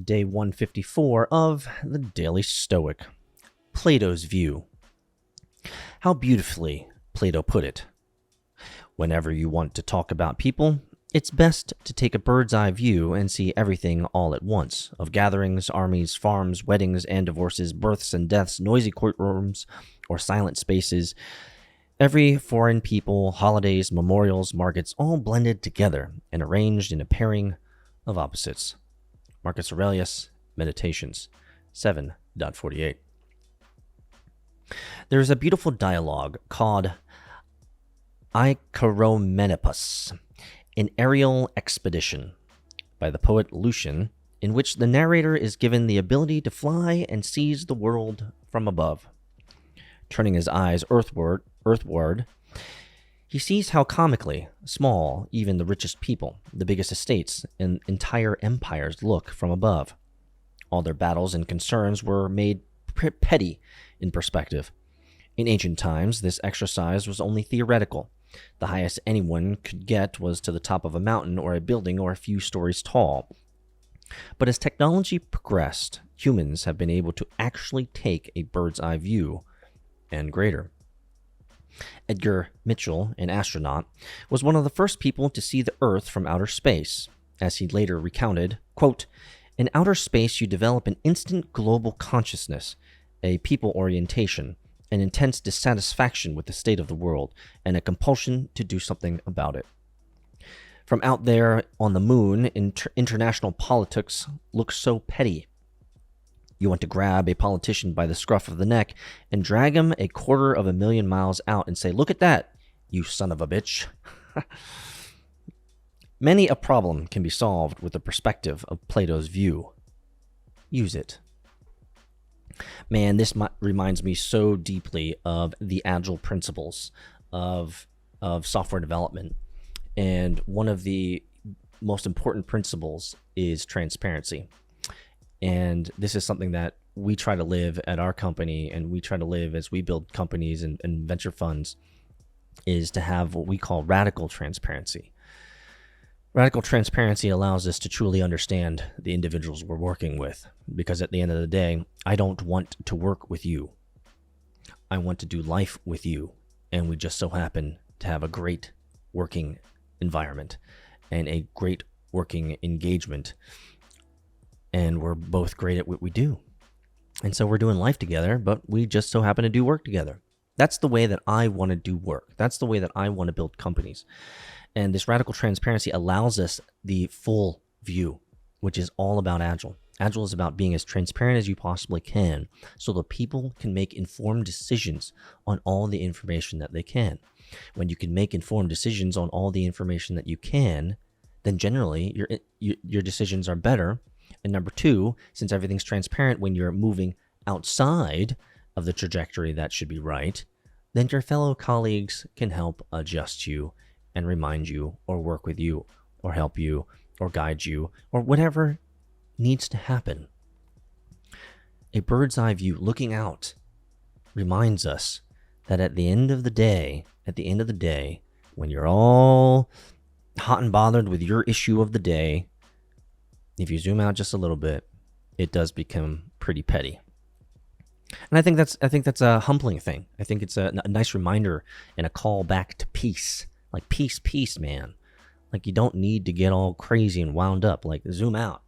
Day 154 of the Daily Stoic. Plato's view. How beautifully Plato put it. Whenever you want to talk about people, it's best to take a bird's eye view and see everything all at once, of gatherings, armies, farms, weddings and divorces, births and deaths, noisy courtrooms or silent spaces, every foreign people, holidays, memorials, markets, all blended together and arranged in a pairing of opposites. Marcus Aurelius, Meditations 7.48. There is a beautiful dialogue called Icaromenipus, an aerial expedition, by the poet Lucian, in which the narrator is given the ability to fly and seize the world from above. Turning his eyes earthward, he sees how comically small even the richest people, the biggest estates, and entire empires look from above. All their battles and concerns were made petty in perspective. In ancient times, this exercise was only theoretical. The highest anyone could get was to the top of a mountain or a building or a few stories tall. But as technology progressed, humans have been able to actually take a bird's eye view and greater. Edgar Mitchell, an astronaut, was one of the first people to see the Earth from outer space. As he later recounted, quote, "In outer space you develop an instant global consciousness, a people orientation, an intense dissatisfaction with the state of the world, and a compulsion to do something about it. From out there on the moon, international politics looks so petty. You want to grab a politician by the scruff of the neck and drag him 250,000 miles out and say, 'Look at that, you son of a bitch.' Many a problem can be solved with the perspective of Plato's view. Use it." Man, this reminds me so deeply of the agile principles of software development. And one of the most important principles is transparency. And this is something that we try to live at our company, and we try to live as we build companies and venture funds, is to have what we call radical transparency. Radical transparency allows us to truly understand the individuals we're working with, because at the end of the day, I don't want to work with you. I want to do life with you, and we just so happen to have a great working environment and a great working engagement, and we're both great at what we do. And so we're doing life together, but we just so happen to do work together. That's the way that I want to do work. That's the way that I want to build companies. And this radical transparency allows us the full view, which is all about Agile. Agile is about being as transparent as you possibly can so that people can make informed decisions on all the information that they can. When you can make informed decisions on all the information that you can, then generally your decisions are better. And number two, since everything's transparent when you're moving outside of the trajectory that should be right, then your fellow colleagues can help adjust you and remind you or work with you or help you or guide you or whatever needs to happen. A bird's eye view looking out reminds us that at the end of the day, when you're all hot and bothered with your issue of the day, if you zoom out just a little bit, it does become pretty petty. And I think that's a humbling thing. I think it's a nice reminder and a call back to peace. Like, peace, man. Like, you don't need to get all crazy and wound up. Like, zoom out.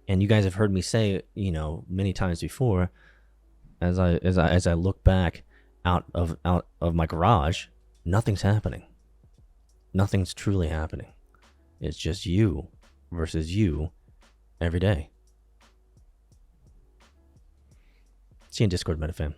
And you guys have heard me say, many times before, as I look back out of my garage, nothing's happening. Nothing's truly happening. It's just you versus you every day. See you in Discord, MetaFam.